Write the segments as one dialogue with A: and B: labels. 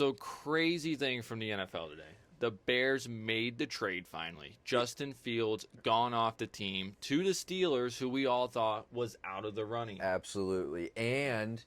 A: So crazy thing from the NFL today. The Bears made the trade finally. Justin Fields gone off the team to the Steelers, who we all thought was out of the running.
B: Absolutely. And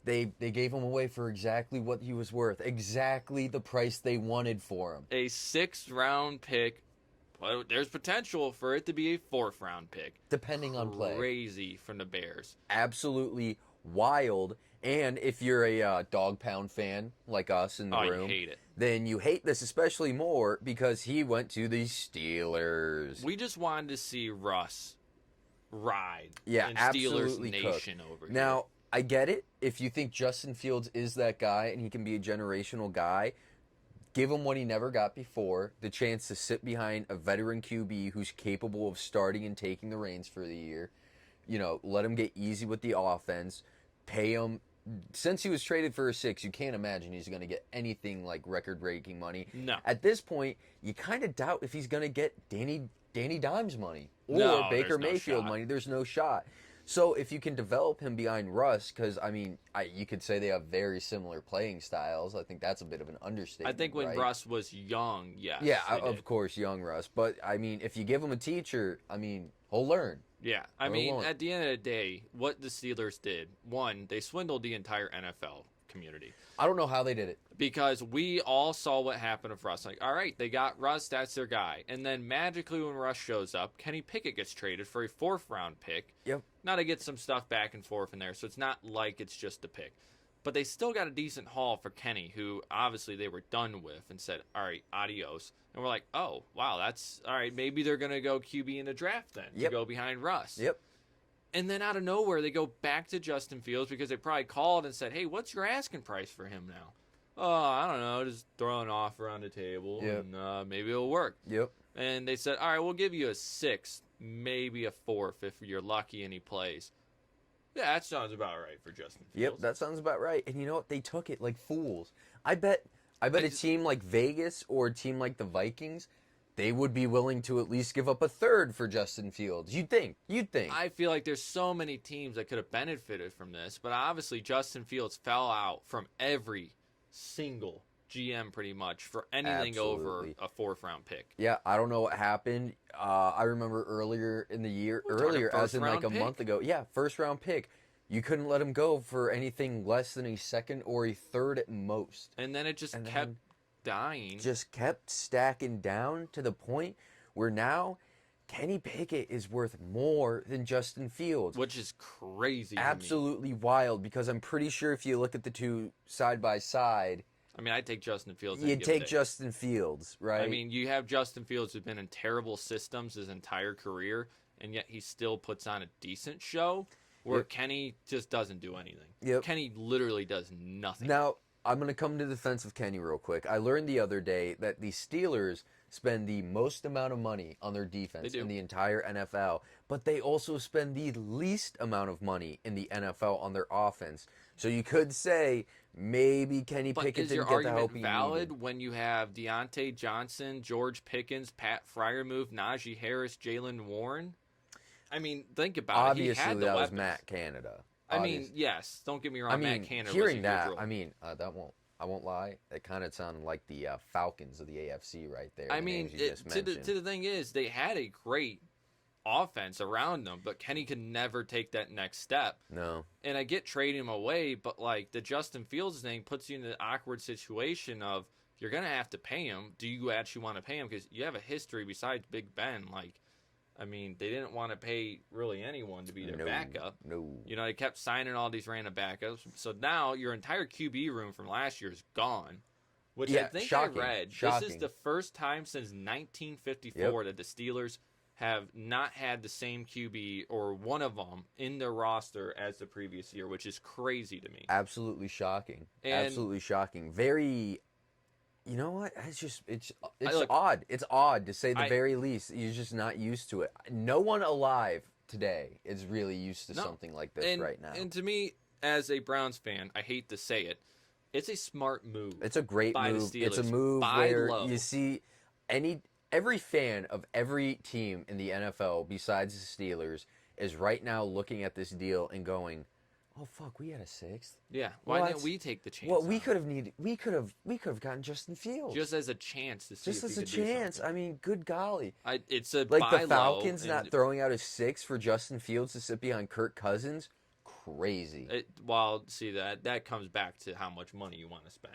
B: they gave him away for exactly what he was worth. Exactly the price they wanted for him.
A: A 6th-round pick. Well, there's potential for it to be a 4th-round pick.
B: Depending on play.
A: Crazy from the Bears.
B: Absolutely wild. And if you're a dog pound fan like us in the room,
A: I hate it.
B: Then you hate this especially more because he went to the Steelers.
A: We just wanted to see Russ ride
B: Yeah,
A: in
B: absolutely
A: Steelers Nation over here.
B: Now, I get it. If you think Justin Fields is that guy and he can be a generational guy, give him what he never got before, the chance to sit behind a veteran QB who's capable of starting and taking the reins for the year. You know, let him get easy with the offense, pay him. Since he was traded for a 6, you can't imagine he's going to get anything like record-breaking money.
A: No.
B: At this point, you kind of doubt if he's going to get Danny Dimes money or
A: No,
B: Baker
A: there's no
B: Mayfield
A: shot.
B: money. There's no shot. So if you can develop him behind Russ, because, I mean, you could say they have very similar playing styles. I think that's a bit of an understatement.
A: I think when
B: right?
A: Russ was young, yes.
B: Yeah,
A: they
B: of
A: did.
B: course, young Russ. But, I mean, if you give him a teacher, I mean, he'll learn.
A: Yeah, I
B: Or
A: mean,
B: won't.
A: at the end of the day, what the Steelers did, one, they swindled the entire NFL community.
B: I don't know how they did it.
A: Because we all saw what happened with Russ. Like, all right, they got Russ, that's their guy. And then magically when Russ shows up, Kenny Pickett gets traded for a 4th-round pick.
B: Yep.
A: Now they get some stuff back and forth in there, so it's not like it's just a pick. But they still got a decent haul for Kenny, who obviously they were done with and said, all right, adios. And we're like, oh, wow, that's, all right, maybe they're going to go QB in the draft then to go behind Russ.
B: Yep.
A: And then out of nowhere, they go back to Justin Fields because they probably called and said, hey, what's your asking price for him now? Oh, I don't know, just throw an offer on the table and maybe it'll work.
B: Yep.
A: And they said, all right, we'll give you a 6th, maybe a 4th if you're lucky and he plays. Yeah, that sounds about right for Justin Fields.
B: Yep, that sounds about right. And you know what? They took it like fools. I bet a team like Vegas or a team like the Vikings, they would be willing to at least give up a 3rd for Justin Fields. You'd think.
A: I feel like there's so many teams that could have benefited from this, but obviously Justin Fields fell out from every single GM pretty much for anything
B: Absolutely.
A: over a 4th-round pick.
B: Yeah, I don't know what happened. I remember earlier in the year, as in like a month ago. Yeah, 1st-round pick. You couldn't let him go for anything less than a 2nd or a 3rd at most.
A: And then it just kept dying.
B: Just kept stacking down to the point where now Kenny Pickett is worth more than Justin Fields.
A: Which is crazy.
B: Absolutely wild, because I'm pretty sure if you look at the two side by side,
A: I mean, I'd take Justin Fields.
B: you'd take Justin Fields, right?
A: I mean, you have Justin Fields who's been in terrible systems his entire career, and yet he still puts on a decent show, where Kenny just doesn't do anything.
B: Yep.
A: Kenny literally does nothing.
B: Now, I'm going to come to the defense of Kenny real quick. I learned the other day that the Steelers spend the most amount of money on their defense in the entire NFL, but they also spend the least amount of money in the NFL on their offense. So you could say maybe Kenny Pickett didn't get the help he needed.
A: Is your argument valid when you have Deontay Johnson, George Pickens, Pat Freiermuth, Najee Harris, Jalen Warren? I mean, think about it.
B: Obviously,
A: He had the
B: that was
A: weapons.
B: Matt Canada.
A: I mean, yes. Don't get me wrong.
B: I mean,
A: Matt Canada
B: hearing
A: was a huge
B: that,
A: role.
B: I mean, I won't lie. It kind of sounded like the Falcons of the AFC right there.
A: I mean, the thing is, they had a great offense around them, but Kenny could never take that next step.
B: No.
A: And I get trading him away, but like the Justin Fields thing puts you in an awkward situation of you're going to have to pay him. Do you actually want to pay him? Because you have a history besides Big Ben. Like, I mean, they didn't want to pay really anyone to be their backup.
B: No.
A: You know, they kept signing all these random backups. So now your entire QB room from last year is gone. Which I think
B: shocking.
A: I read.
B: Shocking.
A: This is the first time since 1954 that the Steelers have not had the same QB or one of them in their roster as the previous year, which is crazy to me.
B: Absolutely shocking.
A: And
B: Absolutely shocking. Very. You know what? It's
A: look,
B: odd. It's odd to say the very least. You're just not used to it. No one alive today is really used to something like this right now.
A: And to me, as a Browns fan, I hate to say it, it's a smart move.
B: It's a great
A: by
B: move.
A: The Steelers.
B: It's a move
A: Buy
B: where
A: low.
B: you see every fan of every team in the NFL besides the Steelers is right now looking at this deal and going, oh fuck, we had a sixth.
A: Yeah. Why
B: What?
A: didn't we take the chance?
B: Well,
A: on
B: we
A: it?
B: could have needed. We could have gotten Justin Fields
A: Just as a chance to see
B: just
A: if
B: as
A: he
B: a
A: could do
B: chance.
A: something.
B: I mean, good golly.
A: It's a
B: Like the
A: buy low,
B: Falcons not
A: and
B: throwing out a six for Justin Fields to sit behind Kirk Cousins, crazy.
A: see that comes back to how much money you want to spend.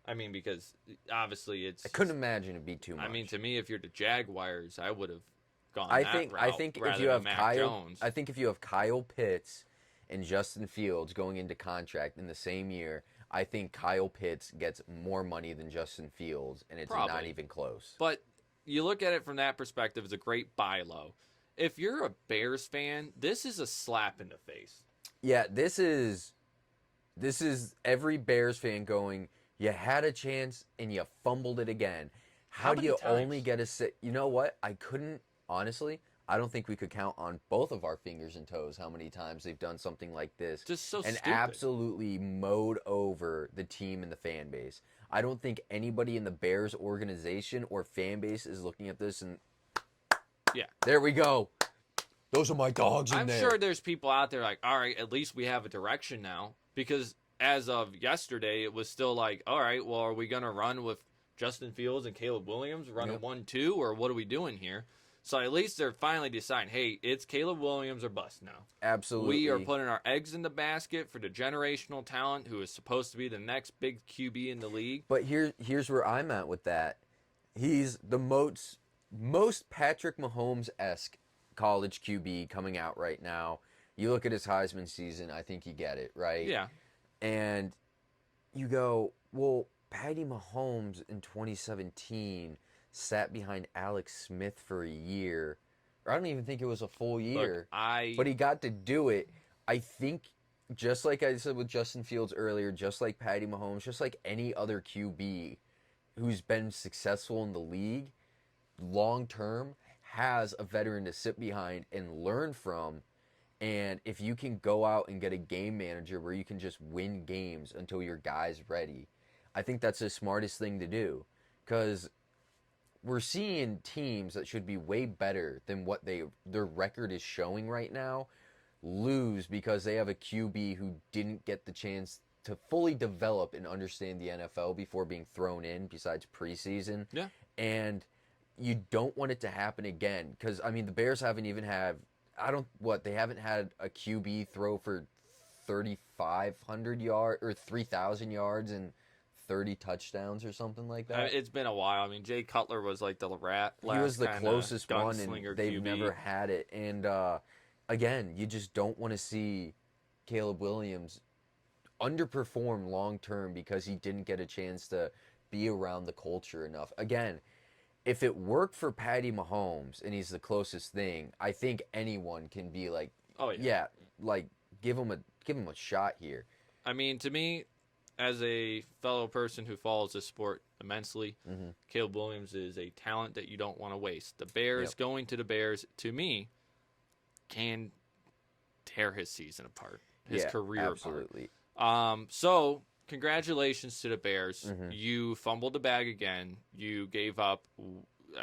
A: I mean, because obviously
B: I couldn't imagine it'd be too much.
A: I mean, to me, if you're the Jaguars, I would have gone
B: I
A: that
B: think
A: route
B: I think if
A: rather
B: you
A: than
B: have
A: Mac
B: Kyle,
A: Jones.
B: I think if you have Kyle Pitts and Justin Fields going into contract in the same year, I think Kyle Pitts gets more money than Justin Fields, and it's not
A: Probably.
B: even close.
A: But you look at it from that perspective, it's a great buy low. If you're a Bears fan, this is a slap in the face.
B: Yeah, this is every Bears fan going, you had a chance and you fumbled it again. How do
A: many
B: you
A: times?
B: only get a sit? You know what? I couldn't, honestly, I don't think we could count on both of our fingers and toes how many times they've done something like this
A: Just so
B: and
A: stupid.
B: absolutely mowed over the team and the fan base. I don't think anybody in the Bears organization or fan base is looking at this and,
A: Yeah.
B: there we go. Those are my dogs in
A: I'm
B: there.
A: sure there's people out there like, all right, at least we have a direction now. Because as of yesterday, it was still like, all right, well, are we going to run with Justin Fields and Caleb Williams, running
B: Yep.
A: 1-2, or what are we doing here? So at least they're finally deciding, hey, it's Caleb Williams or bust now.
B: Absolutely.
A: We are putting our eggs in the basket for the generational talent who is supposed to be the next big QB in the league.
B: But here's where I'm at with that. He's the most Patrick Mahomes-esque college QB coming out right now. You look at his Heisman season, I think you get it, right?
A: Yeah.
B: And you go, well, Patty Mahomes in 2017 sat behind Alex Smith for a year. Or I don't even think it was a full year.
A: Look,
B: But he got to do it. I think, just like I said with Justin Fields earlier, just like Patty Mahomes, just like any other QB who's been successful in the league, long term, has a veteran to sit behind and learn from. And if you can go out and get a game manager where you can just win games until your guy's ready, I think that's the smartest thing to do. Because we're seeing teams that should be way better than what their record is showing right now lose because they have a QB who didn't get the chance to fully develop and understand the NFL before being thrown in besides preseason.
A: Yeah.
B: And you don't want it to happen again because, I mean, the Bears haven't even had, they haven't had a QB throw for 3,500 yards or 3,000 yards and 30 touchdowns or something like that.
A: It's been a while. I mean, Jay Cutler was like the last
B: He was the
A: kinda
B: closest one, and
A: gunslinger
B: they've
A: QB.
B: never had it. And again, you just don't want to see Caleb Williams underperform long term because he didn't get a chance to be around the culture enough. Again, if it worked for Patty Mahomes and he's the closest thing, I think anyone can be like,
A: Oh
B: yeah, like give him a shot here.
A: I mean, to me, as a fellow person who follows this sport immensely,
B: Mhm.
A: Caleb Williams is a talent that you don't want to waste. The Bears,
B: Yep.
A: going to the Bears, to me, can tear his season apart, his
B: Yeah,
A: career
B: absolutely.
A: apart. So, congratulations to the Bears.
B: Mhm.
A: You fumbled the bag again. You gave up.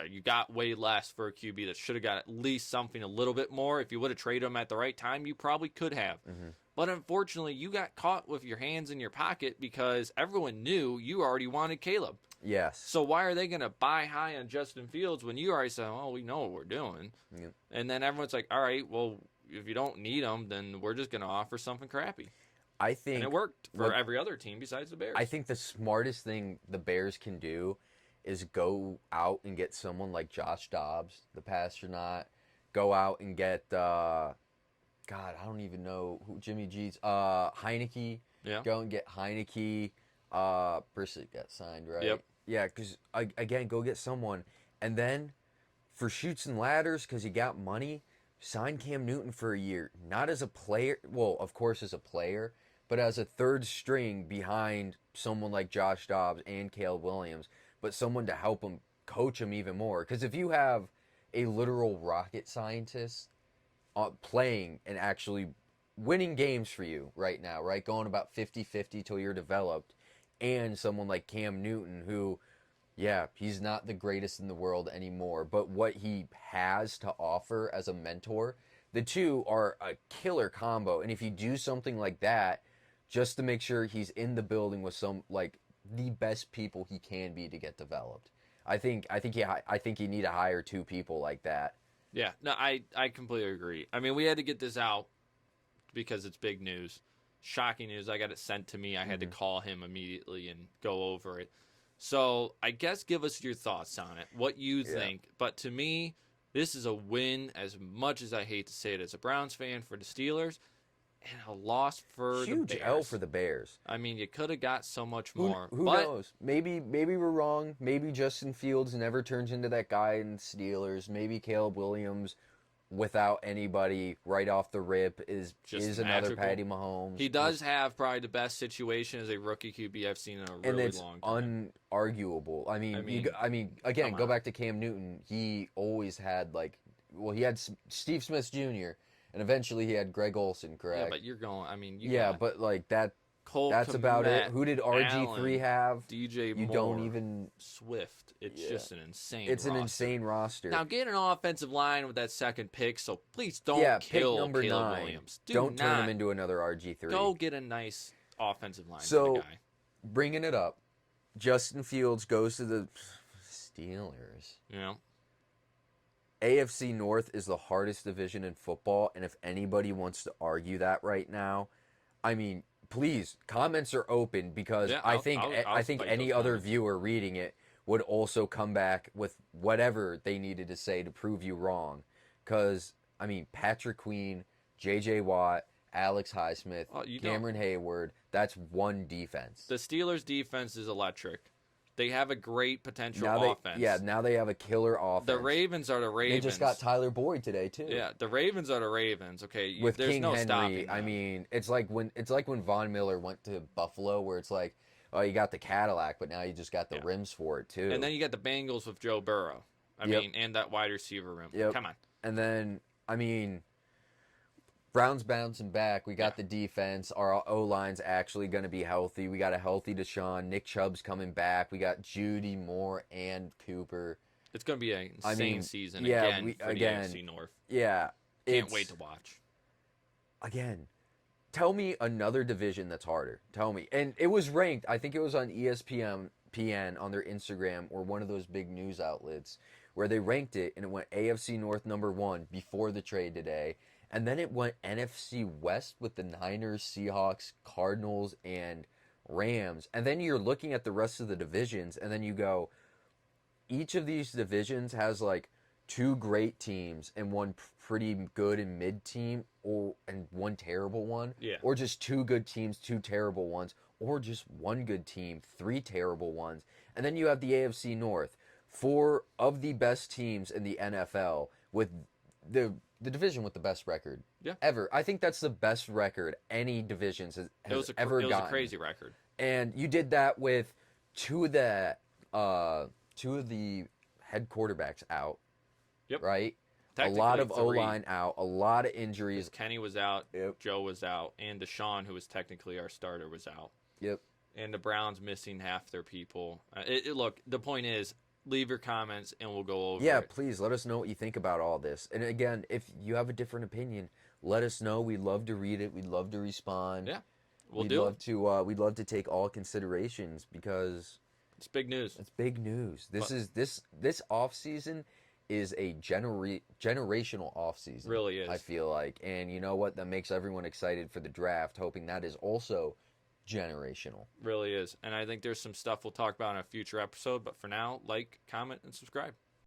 A: You got way less for a QB that should have got at least something a little bit more. If you would have traded him at the right time, you probably could have.
B: Mhm.
A: But unfortunately, you got caught with your hands in your pocket because everyone knew you already wanted Caleb.
B: Yes.
A: So why are they going to buy high on Justin Fields when you already said, "Oh, we know what we're doing"?
B: Yep.
A: And then everyone's like, "All right, well, if you don't need him, then we're just going to offer something crappy."
B: I think
A: And it worked for
B: what-
A: every other team besides the Bears.
B: I think the smartest thing the Bears can do is go out and get someone like Josh Dobbs, the pastronaut. Go out and get God, I don't even know who Jimmy G's Heineke.
A: Yeah.
B: Go and get Heineke. Brissett got signed, right?
A: Yep.
B: Yeah, because again, go get someone, and then for shoots and ladders, because you got money, sign Cam Newton for a year. Not as a player, well, of course as a player, but as a third string behind someone like Josh Dobbs and Caleb Williams, but someone to help him, coach him even more. Because if you have a literal rocket scientist playing and actually winning games for you right now, right, going about 50-50 till you're developed, and someone like Cam Newton who, yeah, he's not the greatest in the world anymore, but what he has to offer as a mentor, the two are a killer combo. And if you do something like that, just to make sure he's in the building with some like the best people he can be to get developed. I think you need to hire two people like that.
A: Yeah, no, I completely agree. I mean, we had to get this out because it's big news. Shocking news. I got it sent to me. I had to call him immediately and go over it. So I guess give us your thoughts on it, what you think. But to me, this is a win, as much as I hate to say it as a Browns fan, for the Steelers, and a loss for
B: Huge
A: the Bears.
B: L for the Bears.
A: I mean, you could have got so much more.
B: Who knows? Maybe we're wrong. Maybe Justin Fields never turns into that guy in the Steelers. Maybe Caleb Williams, without anybody right off the rip, is another Patty Mahomes.
A: He does have probably the best situation as a rookie QB I've seen in a really
B: and it's
A: long time.
B: Unarguable. I mean, again, go back to Cam Newton. He always had he had Steve Smith Jr. and eventually he had Greg Olsen, correct?
A: Yeah, but you're going. I mean,
B: but like that.
A: Cole
B: that's
A: Kmet,
B: about it. Who did RG3 have?
A: DJ
B: You
A: Moore,
B: don't even
A: Swift. It's just an insane.
B: It's an insane roster.
A: Now get an offensive line with that second pick. So please don't kill
B: pick number
A: Caleb
B: 9.
A: Williams.
B: Don't turn him into another RG3.
A: Go get a nice offensive line.
B: So
A: for the guy.
B: Bringing it up, Justin Fields goes to the Steelers.
A: You know.
B: AFC North is the hardest division in football, and if anybody wants to argue that right now, I mean, please, comments are open because I think any other viewer reading it would also come back with whatever they needed to say to prove you wrong. Because, I mean, Patrick Queen, J.J. Watt, Alex Highsmith, Cameron Hayward, that's one defense.
A: The Steelers' defense is electric. They have a great potential offense.
B: Now they have a killer offense.
A: The Ravens are the Ravens.
B: They just got Tyler Boyd today too.
A: Yeah, the Ravens are the Ravens. Okay,
B: with
A: there's
B: King
A: no
B: Henry.
A: stopping them.
B: I mean, it's like when Von Miller went to Buffalo, where it's like, oh, you got the Cadillac, but now you just got the rims for it too.
A: And then you got the Bengals with Joe Burrow. I mean, and that wide receiver room.
B: Yep.
A: Come on.
B: And then, I mean, Browns bouncing back. We got the defense. Our O-line's actually going to be healthy. We got a healthy Deshaun. Nick Chubb's coming back. We got Judy, Moore, and Cooper.
A: It's going to be an insane season again for the AFC North.
B: Yeah.
A: Can't wait to watch.
B: Again, tell me another division that's harder. Tell me. And it was ranked. I think it was on ESPN on their Instagram or one of those big news outlets where they ranked it, and it went AFC North number 1 before the trade today. And then it went NFC West with the Niners, Seahawks, Cardinals, and Rams. And then you're looking at the rest of the divisions, and then you go, each of these divisions has like 2 great teams and one pretty good and mid team, and one terrible one.
A: Yeah.
B: Or just 2 good teams, 2 terrible ones, or just 1 good team, 3 terrible ones. And then you have the AFC North, 4 of the best teams in the NFL with the division with the best record ever. I think that's the best record any division has ever gotten. It was
A: a crazy record.
B: And you did that with 2 of the head quarterbacks out.
A: Yep.
B: Right? A lot of O-line out, a lot of injuries.
A: Kenny was out, Joe was out, and Deshaun, who was technically our starter, was out.
B: Yep.
A: And the Browns missing half their people. Look, the point is, leave your comments and we'll go over it.
B: Yeah, please let us know what you think about all this. And again, if you have a different opinion, let us know. We'd love to read it. We'd love to respond.
A: Yeah,
B: we'd love to take all considerations because
A: it's big news.
B: It's big news. This off season is a generational off season.
A: Really is.
B: I feel like, and you know what? That makes everyone excited for the draft, hoping that is also generational.
A: Really is. And I think there's some stuff we'll talk about in a future episode, but for now, like, comment, and subscribe.